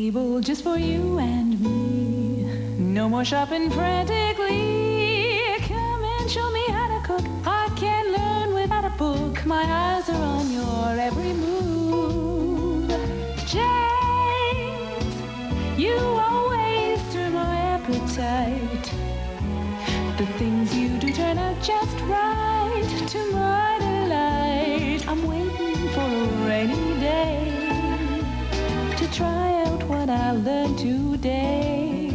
table just for you and me. No more shopping frantically. Come and show me how to cook. I can't learn without a book. My eyes are on your every move. James, you always stir my appetite. The things you do turn out just right to my delight. I'm waiting for a rainy day to try out what I learned today.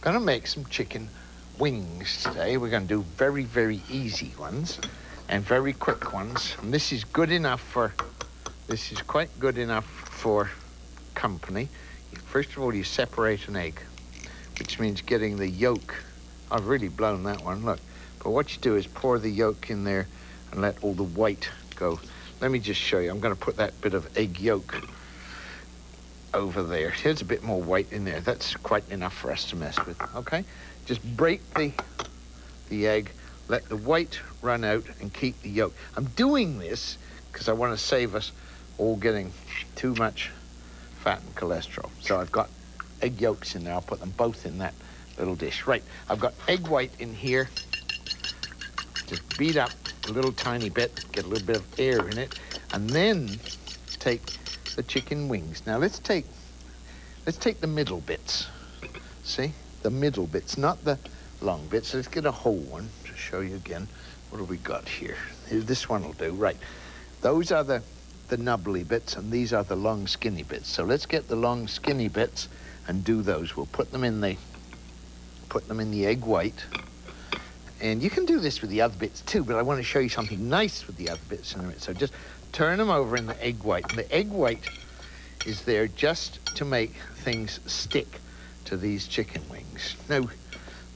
Gonna make some chicken wings today. We're gonna do very, very easy ones and very quick ones. And this is good enough for, this is quite good enough for company. First of all, you separate an egg, which means getting the yolk. I've really blown that one, look. But what you do is pour the yolk in there and let all the white go. Let me just show you. I'm going to put that bit of egg yolk over there. Here's a bit more white in there. That's quite enough for us to mess with, okay? Just break the egg, let the white run out and keep the yolk. I'm doing this because I want to save us all getting too much fat and cholesterol. So I've got egg yolks in there. I'll put them both in that little dish. Right, I've got egg white in here. Just beat up a little tiny bit, get a little bit of air in it, and then take the chicken wings. Now let's take the middle bits. See? The middle bits, not the long bits. Let's get a whole one to show you again. What have we got here? This one will do. Right. Those are the nubbly bits, and these are the long skinny bits. So let's get the long skinny bits and do those. We'll put them in the egg white. And you can do this with the other bits too, but I want to show you something nice with the other bits in a minute. So just turn them over in the egg white. And the egg white is there just to make things stick to these chicken wings. Now,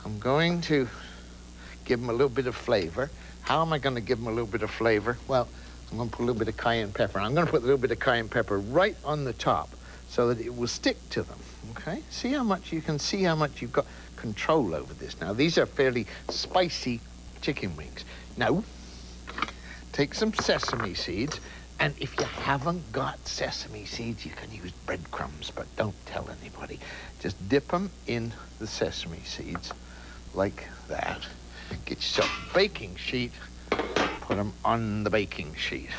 I'm going to give them a little bit of flavor. How am I going to give them a little bit of flavor? Well, I'm going to put a little bit of cayenne pepper. I'm going to put a little bit of cayenne pepper right on the top so that it will stick to them, okay? See how much you can see how much you've got control over this. Now, these are fairly spicy chicken wings. Now, take some sesame seeds, and if you haven't got sesame seeds, you can use breadcrumbs, but don't tell anybody. Just dip them in the sesame seeds like that. Get yourself a baking sheet. Put them on the baking sheet.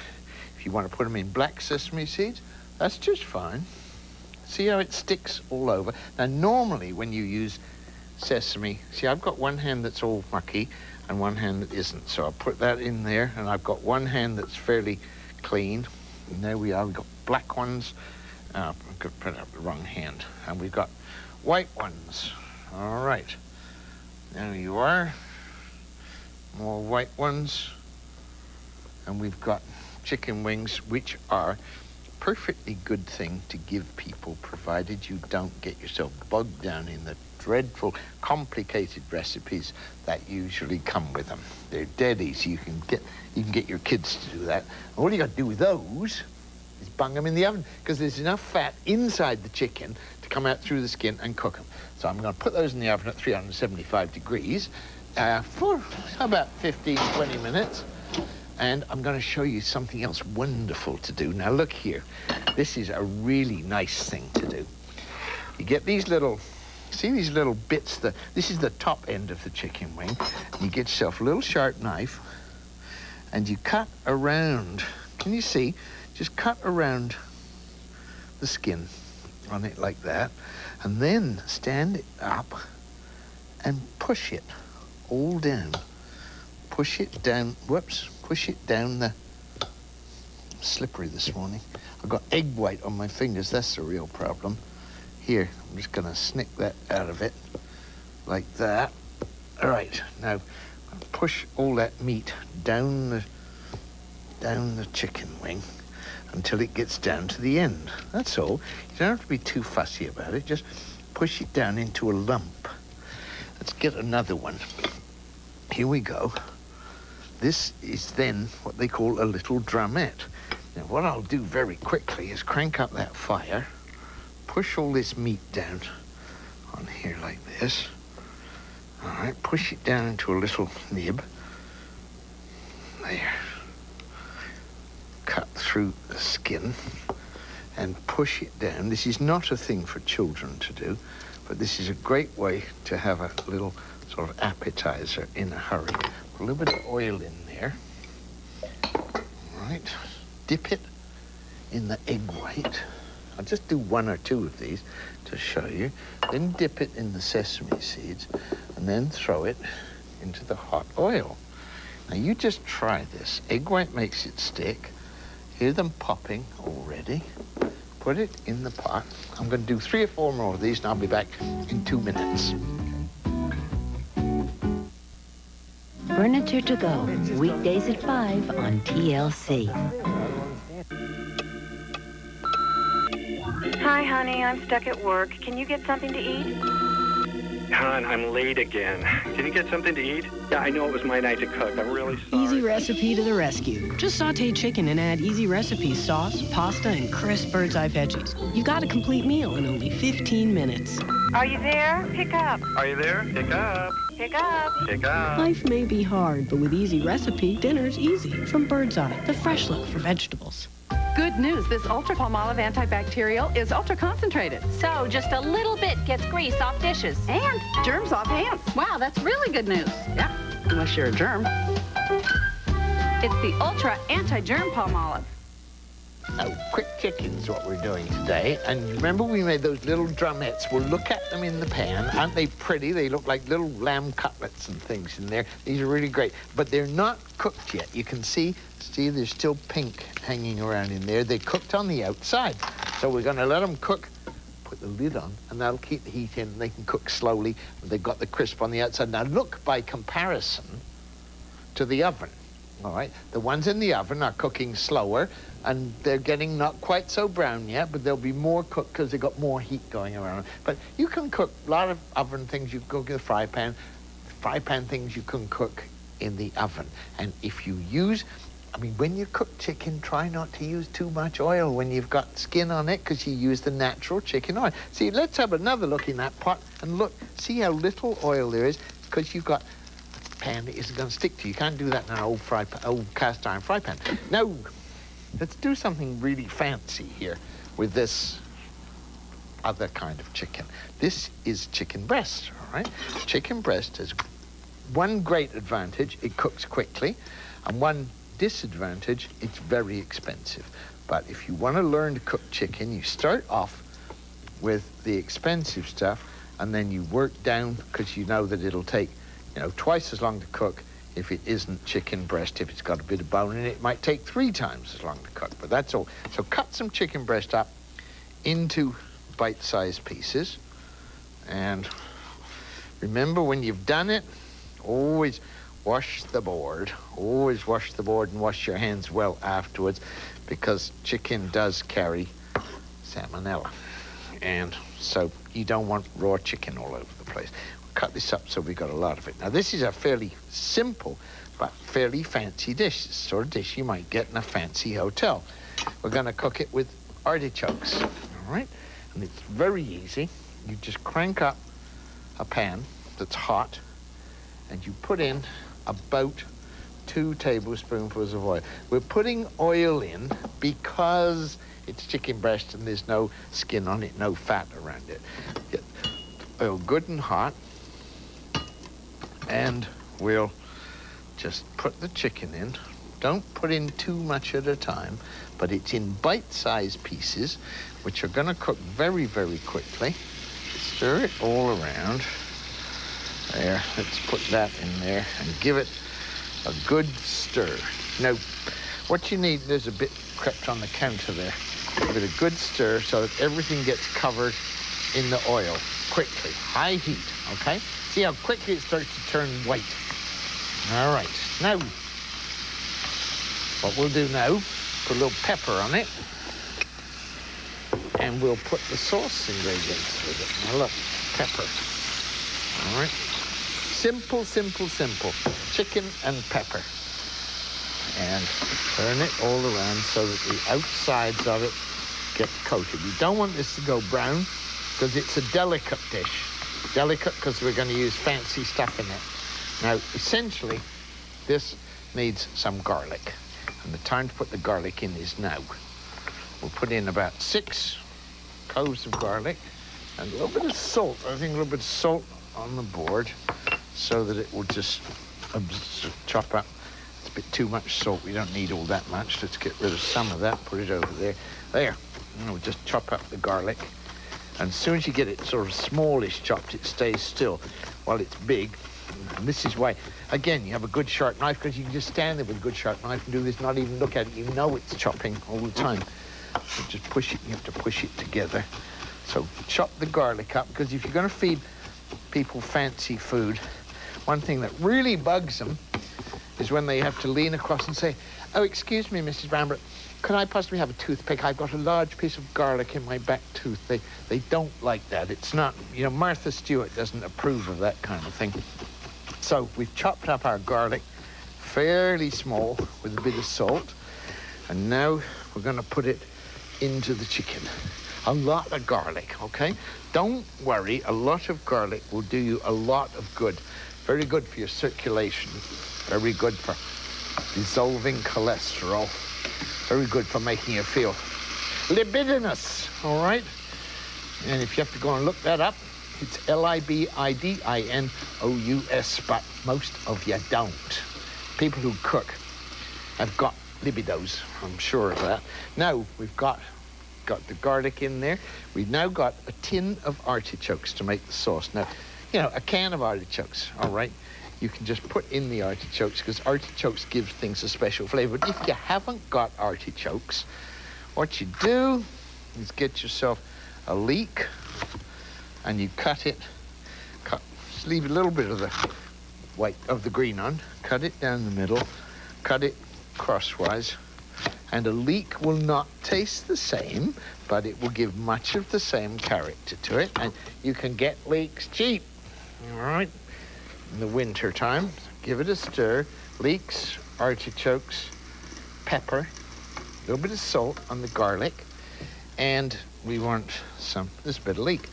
If you want to put them in black sesame seeds, that's just fine. See how it sticks all over? Now, normally when you use sesame, see, I've got one hand that's all mucky and one hand that isn't. So I'll put that in there, and I've got one hand that's fairly clean. And there we are. We've got black ones. I've got to put out the wrong hand. And we've got white ones. All right. There you are. More white ones. And we've got chicken wings, which are a perfectly good thing to give people, provided you don't get yourself bogged down in the dreadful, complicated recipes that usually come with them. They're dead easy. You can get your kids to do that. And all you got to do with those is bung them in the oven, because there's enough fat inside the chicken to come out through the skin and cook them. So I'm going to put those in the oven at 375 degrees for about 15, 20 minutes. And I'm going to show you something else wonderful to do. Now, look here. This is a really nice thing to do. You get these little, see these little bits? This is the top end of the chicken wing. You get yourself a little sharp knife, and you cut around. Can you see? Just cut around the skin on it like that, and then stand it up and push it all down. Push it down, whoops, push it down the, slippery this morning. I've got egg white on my fingers, that's the real problem. Here, I'm just gonna snick that out of it, like that. All right, now push all that meat down the chicken wing until it gets down to the end. That's all. You don't have to be too fussy about it, just push it down into a lump. Let's get another one. Here we go. This is then what they call a little drumette. Now, what I'll do very quickly is crank up that fire, push all this meat down on here like this. All right, push it down into a little nib. There. through the skin and push it down. This is not a thing for children to do, but this is a great way to have a little sort of appetizer in a hurry. Put a little bit of oil in there. All right. Dip it in the egg white. I'll just do one or two of these to show you. Then dip it in the sesame seeds and then throw it into the hot oil. Now you just try this. Egg white makes it stick. Hear them popping already. Put it in the pot. I'm going to do 3 or 4 more of these and I'll be back in 2 minutes. Furniture to Go, weekdays at 5 on TLC. Hi, honey. I'm stuck at work. Can you get something to eat? Hon, I'm late again. Can you get something to eat? Yeah, I know it was my night to cook. I'm really sorry. Easy Recipe to the rescue. Just saute chicken and add Easy Recipe sauce, pasta, and crisp bird's eye veggies. You got a complete meal in only 15 minutes. Are you there? Pick up. Are you there? Pick up. Pick up. Pick up. Life may be hard, but with Easy Recipe, dinner's easy. From Bird's Eye, the fresh look for vegetables. Good news, this Ultra Palmolive antibacterial is ultra concentrated. So just a little bit gets grease off dishes. And germs off hands. Wow, that's really good news. Yeah, unless you're a germ. It's the Ultra Anti-Germ Palmolive. Now, quick chicken's what we're doing today. And remember we made those little drumettes. We'll look at them in the pan. Aren't they pretty? They look like little lamb cutlets and things in there. These are really great. But they're not cooked yet. You can see there's still pink hanging around in there. They're cooked on the outside. So we're going to let them cook. Put the lid on, and that'll keep the heat in. They can cook slowly. They've got the crisp on the outside. Now, look by comparison to the oven. All right, the ones in the oven are cooking slower, and they're getting not quite so brown yet, but they'll be more cooked because they've got more heat going around. But you can cook a lot of oven things. You can cook in the fry pan. Fry pan things you can cook in the oven. And if you use, when you cook chicken, try not to use too much oil when you've got skin on it, because you use the natural chicken oil. See, let's have another look in that pot, and look, see how little oil there is, because you've got pan that isn't going to stick to you. You can't do that in an old cast iron fry pan. Now, let's do something really fancy here with this other kind of chicken. This is chicken breast, all right? Chicken breast has one great advantage: it cooks quickly, and one disadvantage: it's very expensive. But if you want to learn to cook chicken, you start off with the expensive stuff, and then you work down, because you know that it'll take twice as long to cook if it isn't chicken breast. If it's got a bit of bone in it, it might take 3 times as long to cook, but that's all. So cut some chicken breast up into bite-sized pieces, and remember, when you've done it, always wash the board. Always wash the board and wash your hands well afterwards, because chicken does carry salmonella, and so you don't want raw chicken all over the place. Cut this up so we got a lot of it. Now, this is a fairly simple but fairly fancy dish. It's the sort of dish you might get in a fancy hotel. We're going to cook it with artichokes, all right? And it's very easy. You just crank up a pan that's hot, and you put in about 2 tablespoonfuls of oil. We're putting oil in because it's chicken breast and there's no skin on it, no fat around it. Get oil good and hot, and we'll just put the chicken in. Don't put in too much at a time, but it's in bite-sized pieces, which are going to cook very, very quickly. Stir it all around. There, let's put that in there and give it a good stir. Now, what you need, there's a bit crept on the counter there. Give it a good stir so that everything gets covered in the oil quickly. High heat, okay? See how quickly it starts to turn white. All right, now, what we'll do now, put a little pepper on it, and we'll put the sauce ingredients with it. Now look, pepper, all right? Simple, simple, simple. Chicken and pepper. And turn it all around so that the outsides of it get coated. You don't want this to go brown, because it's a delicate dish. Delicate because we're going to use fancy stuff in it. Now, essentially, this needs some garlic. And the time to put the garlic in is now. We'll put in about 6 cloves of garlic and a little bit of salt. I think a little bit of salt on the board so that it will just chop up. It's a bit too much salt. We don't need all that much. Let's get rid of some of that. Put it over there. There. And we'll just chop up the garlic. And as soon as you get it sort of smallish chopped, it stays still while it's big. And this is why, again, you have a good sharp knife, because you can just stand there with a good sharp knife and do this, not even look at it. You know it's chopping all the time. So just push it. You have to push it together. So chop the garlic up, because if you're going to feed people fancy food, one thing that really bugs them is when they have to lean across and say, "Oh, excuse me, Mrs. Barber, could I possibly have a toothpick? I've got a large piece of garlic in my back tooth." They don't like that. It's not, you know, Martha Stewart doesn't approve of that kind of thing. So we've chopped up our garlic fairly small with a bit of salt. And now we're going to put it into the chicken. A lot of garlic, okay? Don't worry, a lot of garlic will do you a lot of good. Very good for your circulation. Very good for dissolving cholesterol. Very good for making you feel libidinous, all right? And if you have to go and look that up, it's Libidinous, but most of you don't. People who cook have got libidos, I'm sure of that. Now, we've got the garlic in there. We've now got a tin of artichokes to make the sauce. Now, you know, a can of artichokes, all right? You can just put in the artichokes, because artichokes give things a special flavor. But if you haven't got artichokes, what you do is get yourself a leek, and you cut it, just leave a little bit of the white of the green on, cut it down the middle, cut it crosswise, and a leek will not taste the same, but it will give much of the same character to it, and you can get leeks cheap, all right, in the winter time. Give it a stir. Leeks, artichokes, pepper, a little bit of salt on the garlic, and we want this bit of leek.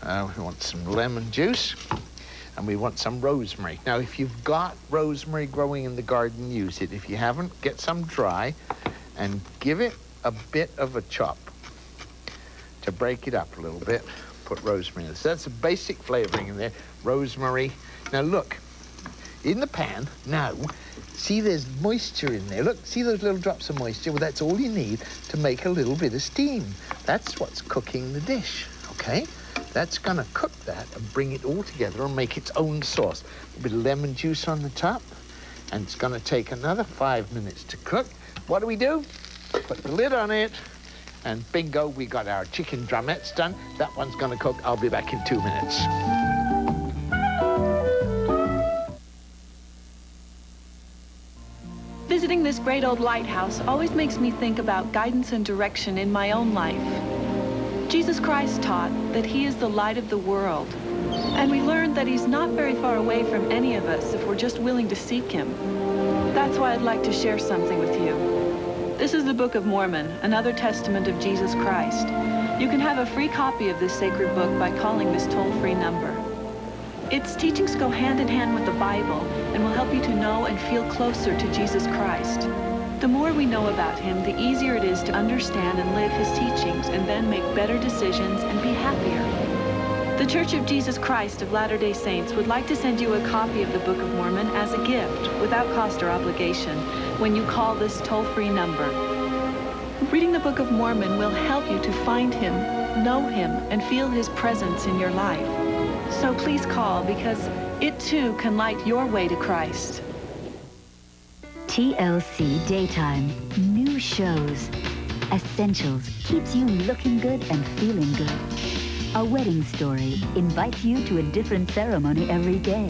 We want some lemon juice, and we want some rosemary. Now, if you've got rosemary growing in the garden, use it. If you haven't, get some dry and give it a bit of a chop to break it up a little bit. Put rosemary in. So that's a basic flavoring in there. Rosemary. Now, look, in the pan, now, see there's moisture in there. Look, see those little drops of moisture? Well, that's all you need to make a little bit of steam. That's what's cooking the dish, okay? That's going to cook that and bring it all together and make its own sauce. A bit of lemon juice on the top, and it's going to take another 5 minutes to cook. What do? Put the lid on it, and bingo, we got our chicken drumettes done. That one's going to cook. I'll be back in 2 minutes. Visiting this great old lighthouse always makes me think about guidance and direction in my own life. Jesus Christ taught that he is the light of the world, and we learned that he's not very far away from any of us if we're just willing to seek him. That's why I'd like to share something with you. This is the Book of Mormon, another testament of Jesus Christ. You can have a free copy of this sacred book by calling this toll-free number. Its teachings go hand in hand with the Bible and will help you to know and feel closer to Jesus Christ. The more we know about him, the easier it is to understand and live his teachings, and then make better decisions and be happier. The Church of Jesus Christ of Latter-day Saints would like to send you a copy of the Book of Mormon as a gift, without cost or obligation, when you call this toll-free number. Reading the Book of Mormon will help you to find him, know him, and feel his presence in your life. So please call, because it too can light your way to Christ. TLC Daytime. New shows. Essentials keeps you looking good and feeling good. A Wedding Story invites you to a different ceremony every day.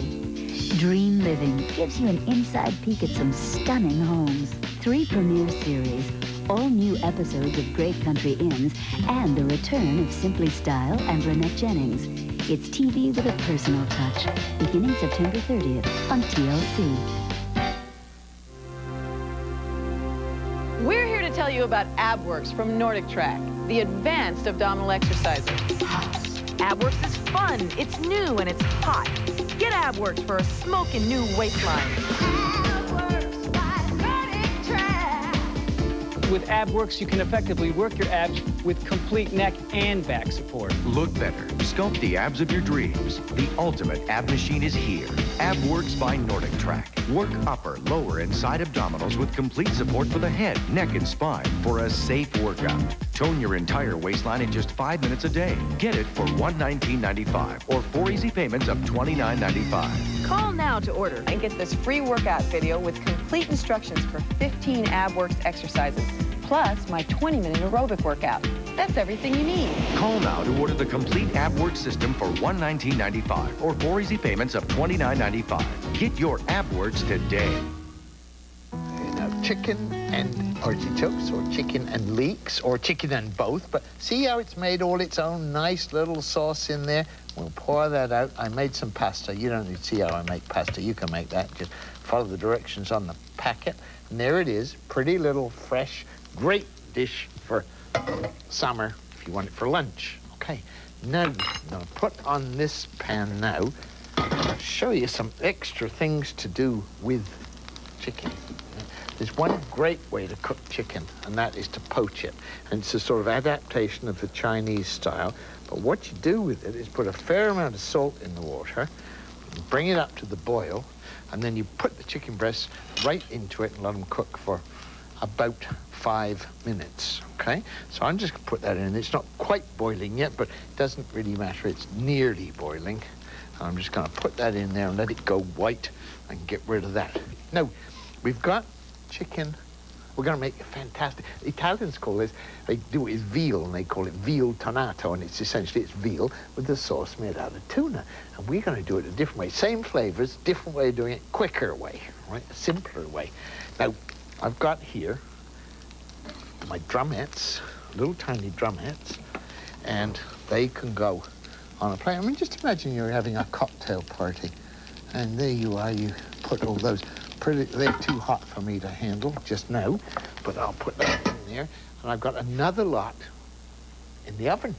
Dream Living gives you an inside peek at some stunning homes. 3 premiere series, all new episodes of Great Country Inns, and the return of Simply Style and Renette Jennings. It's TV with a personal touch, beginning September 30th on TLC. We're here to tell you about AbWorks from Nordic Track, the advanced abdominal exerciser. AbWorks is fun, it's new, and it's hot. Get AbWorks for a smoking new waistline. AbWorks by Nordic Track. With AbWorks, you can effectively work your abs with complete neck and back support. Look better. Sculpt the abs of your dreams. The ultimate ab machine is here. AbWorks by Nordic Track. Work upper, lower, and side abdominals with complete support for the head, neck, and spine for a safe workout. Tone your entire waistline in just 5 minutes a day. Get it for $119.95 or 4 easy payments of $29.95. Call now to order and get this free workout video with complete instructions for 15 AbWorks exercises, plus my 20-minute aerobic workout. That's everything you need. Call now to order the complete AbWorks system for $119.95 or 4 easy payments of $29.95. Get your AbWorks today. Chicken and artichokes, or chicken and leeks, or chicken and both. But see how it's made all its own nice little sauce in there? We'll pour that out. I made some pasta. You don't need to see how I make pasta. You can make that. Just follow the directions on the packet. And there it is. Pretty little, fresh, great dish for summer if you want it for lunch. Okay, now I'm going to put on this pan now. I'll show you some extra things to do with chicken. There's one great way to cook chicken, and that is to poach it. And it's a sort of adaptation of the Chinese style. But what you do with it is put a fair amount of salt in the water, bring it up to the boil, and then you put the chicken breasts right into it and let them cook for about 5 minutes, okay? So I'm just gonna put that in. It's not quite boiling yet, but it doesn't really matter. It's nearly boiling. And I'm just gonna put that in there and let it go white and get rid of that. Now, we've got chicken. We're going to make it fantastic. The Italians call this, they do it with veal, and they call it veal tonnato, and it's veal with the sauce made out of tuna. And we're going to do it a different way. Same flavors, different way of doing it, quicker way, right? A simpler way. Now, I've got here my drumettes, little tiny drumettes, and they can go on a plate. I mean, just imagine you're having a cocktail party, and there you are, you put all those. They're too hot for me to handle just now, but I'll put that in there. And I've got another lot in the oven.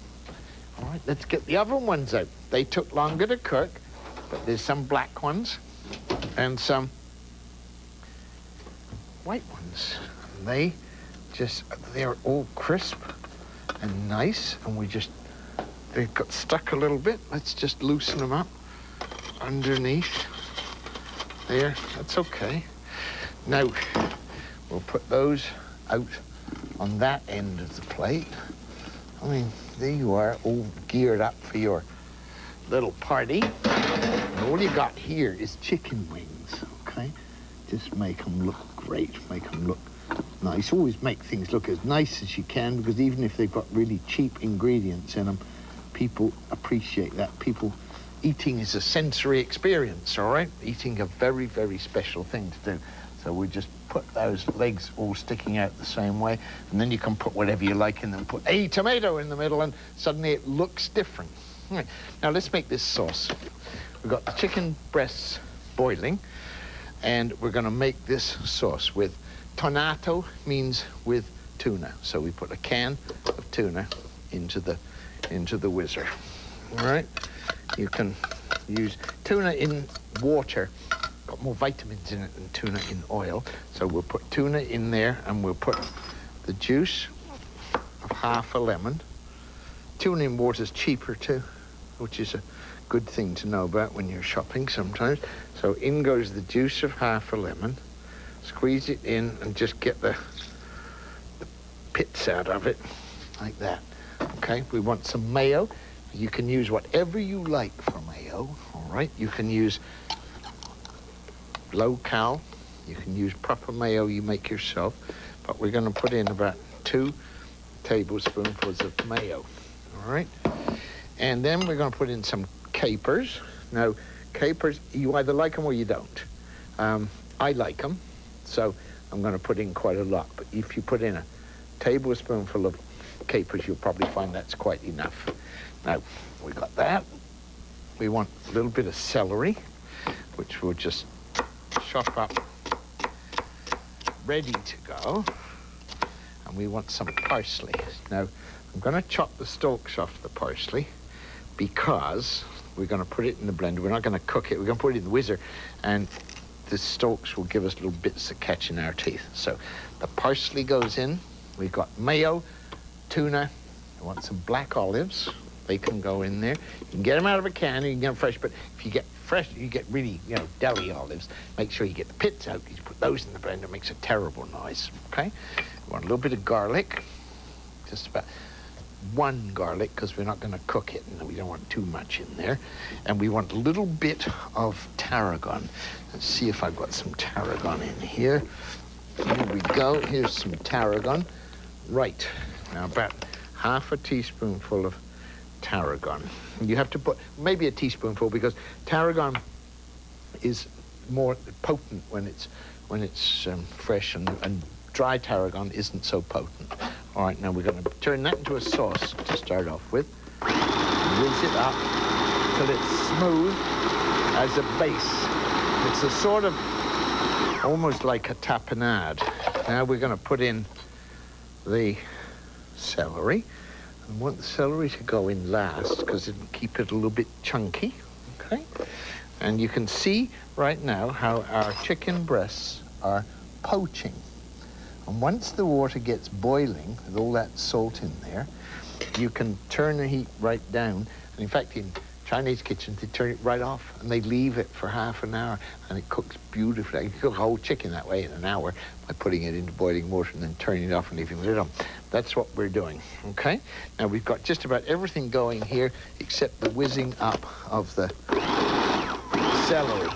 All right, let's get the oven ones out. They took longer to cook, but there's some black ones and some white ones. And they're all crisp and nice, and they've got stuck a little bit. Let's just loosen them up underneath. There, that's okay. Now, we'll put those out on that end of the plate. I mean, there you are, all geared up for your little party. And all you got here is chicken wings, okay? Just make them look great, make them look nice. Always make things look as nice as you can, because even if they've got really cheap ingredients in them, people appreciate that. Eating is a sensory experience, all right? Eating a very, very special thing to do. So we just put those legs all sticking out the same way, and then you can put whatever you like in them. Put a tomato in the middle, and suddenly it looks different. All right. Now let's make this sauce. We've got the chicken breasts boiling, and we're going to make this sauce with tonnato, means with tuna. So we put a can of tuna into the whizzer. All right. You can use tuna in water. Got more vitamins in it than tuna in oil. So we'll put tuna in there, and we'll put the juice of half a lemon. Tuna in water is cheaper too, which is a good thing to know about when you're shopping sometimes. So in goes the juice of half a lemon. Squeeze it in and just get the pits out of it, like that. Okay, we want some mayo. You can use whatever you like for mayo, all right? You can use low-cal. You can use proper mayo you make yourself. But we're going to put in about 2 tablespoonfuls of mayo, all right? And then we're going to put in some capers. Now, capers, you either like them or you don't. I like them, so I'm going to put in quite a lot. But if you put in a tablespoonful of capers, you'll probably find that's quite enough. Now, we got that. We want a little bit of celery, which we'll just chop up, ready to go. And we want some parsley. Now, I'm going to chop the stalks off the parsley because we're going to put it in the blender. We're not going to cook it. We're going to put it in the whizzer, and the stalks will give us little bits of catch in our teeth. So the parsley goes in, We've got mayo, tuna. I want some black olives. They can go in there. You can get them out of a can, or you can get them fresh, but if you get fresh, you get really, deli olives. Make sure you get the pits out. You put those in the blender. It makes a terrible noise, okay? We want a little bit of garlic, just about 1 garlic, because we're not going to cook it, and we don't want too much in there. And we want a little bit of tarragon. Let's see if I've got some tarragon in here. Here we go. Here's some tarragon. Right. Now, about half a teaspoonful of tarragon. You have to put maybe a teaspoonful, because tarragon is more potent when it's fresh, and dry tarragon isn't so potent. All right, now we're going to turn that into a sauce to start off with. Whiz it up till it's smooth as a base. It's a sort of almost like a tapenade. Now we're going to put in the celery. I want the celery to go in last because it'll keep it a little bit chunky, okay? And you can see right now how our chicken breasts are poaching. And once the water gets boiling with all that salt in there, you can turn the heat right down. And in fact, in Chinese kitchens, they turn it right off and they leave it for half an hour and it cooks beautifully. You can cook a whole chicken that way in an hour by putting it into boiling water and then turning it off and leaving the lid on. That's what we're doing, okay? Now we've got just about everything going here except the whizzing up of the celery.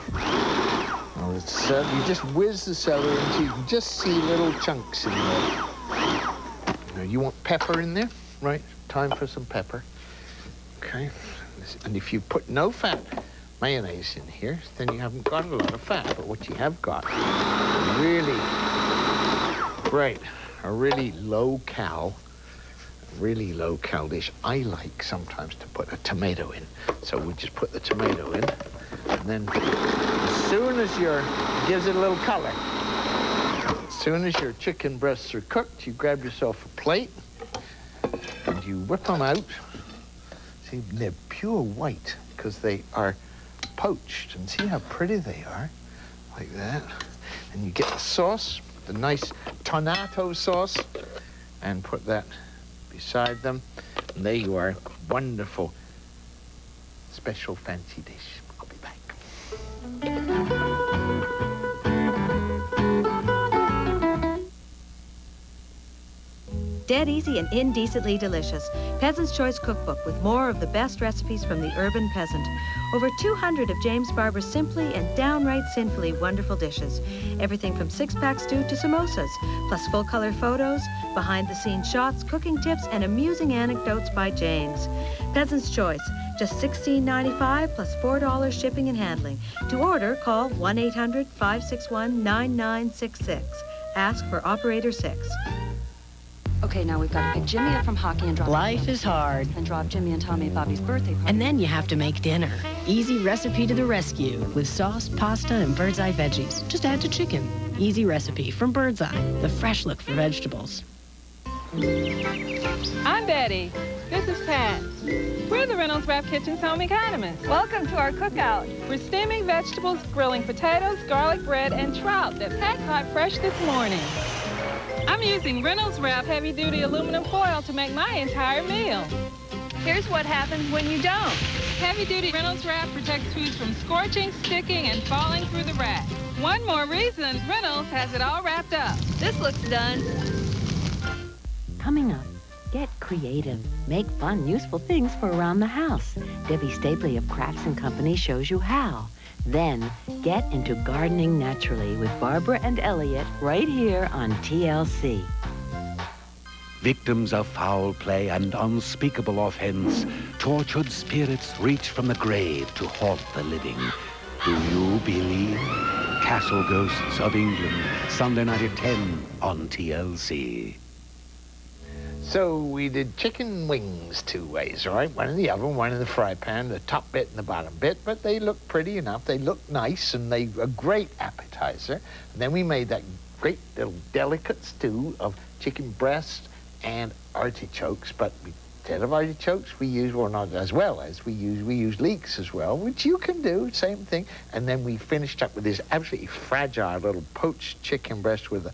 You just whiz the celery until you can just see little chunks in there. Now you want pepper in there, right? Time for some pepper, okay? And if you put no fat mayonnaise in here, then you haven't got a lot of fat. But what you have got, really great, a really low-cal dish. I like sometimes to put a tomato in. So we just put the tomato in, and then as soon as gives it a little color. As soon as your chicken breasts are cooked, you grab yourself a plate, and you whip them out. See, they're pure white because they are poached. And see how pretty they are, like that. And you get the sauce, the nice tomato sauce, and put that beside them. And there you are, wonderful, special fancy dish. I'll be back. Dead easy and indecently delicious. Peasant's Choice Cookbook with more of the best recipes from the Urban Peasant. Over 200 of James Barber's simply and downright sinfully wonderful dishes. Everything from six-pack stew to samosas, plus full-color photos, behind-the-scenes shots, cooking tips, and amusing anecdotes by James. Peasant's Choice, just $16.95 plus $4 shipping and handling. To order, call 1-800-561-9966. Ask for Operator 6. Okay, now we've got to pick Jimmy up from hockey and drop Life is hard. And drop Jimmy and Tommy at Bobby's birthday party. And then you have to make dinner. Easy recipe to the rescue with sauce, pasta, and bird's eye veggies. Just add to chicken. Easy recipe from Bird's Eye, the fresh look for vegetables. I'm Betty. This is Pat. We're the Reynolds Wrap Kitchen's home economists. Welcome to our cookout. We're steaming vegetables, grilling potatoes, garlic bread, and trout that Pat caught fresh this morning. I'm using Reynolds Wrap heavy-duty aluminum foil to make my entire meal. Here's what happens when you don't. Heavy-duty Reynolds Wrap protects foods from scorching, sticking, and falling through the wrap. One more reason Reynolds has it all wrapped up. This looks done. Coming up, get creative. Make fun, useful things for around the house. Debbie Stapley of Crafts & Company shows you how. Then, get into gardening naturally with Barbara and Elliot right here on TLC. Victims of foul play and unspeakable offense, tortured spirits reach from the grave to haunt the living. Do you believe? Castle Ghosts of England, Sunday night at 10 on TLC. So we did chicken wings 2 ways, all right? One in the oven, one in the fry pan, the top bit and the bottom bit, but they look pretty enough. They look nice, and they a great appetizer. And then we made that great little delicate stew of chicken breast and artichokes, but instead of artichokes, we use, or not as well as, we use leeks as well, which you can do, same thing. And then we finished up with this absolutely fragile little poached chicken breast with a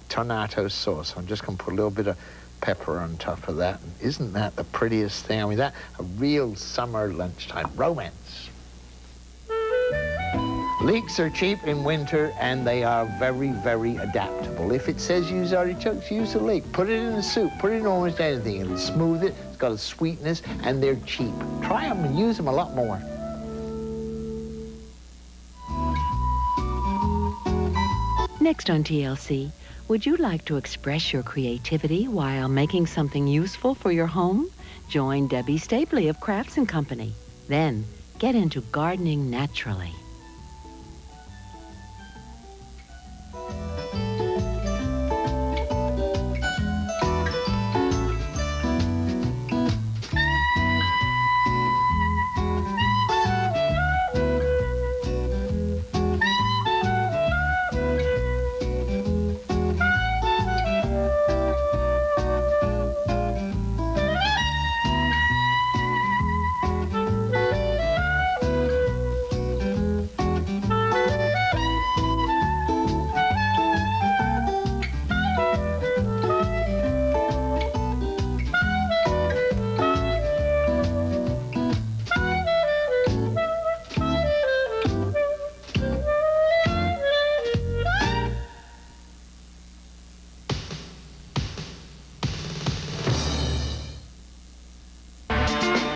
tomato sauce. I'm just going to put a little bit of pepper on top of that. And isn't that the prettiest thing? I mean, that a real summer lunchtime romance. Leeks are cheap in winter, and they are very, very adaptable. If it says use artichokes, use a leek. Put it in a soup, put it in almost anything. It'll smooth it, it's got a sweetness, and they're cheap. Try them and use them a lot more. Next on TLC, would you like to express your creativity while making something useful for your home? Join Debbie Stapley of Crafts & Company. Then, get into gardening naturally.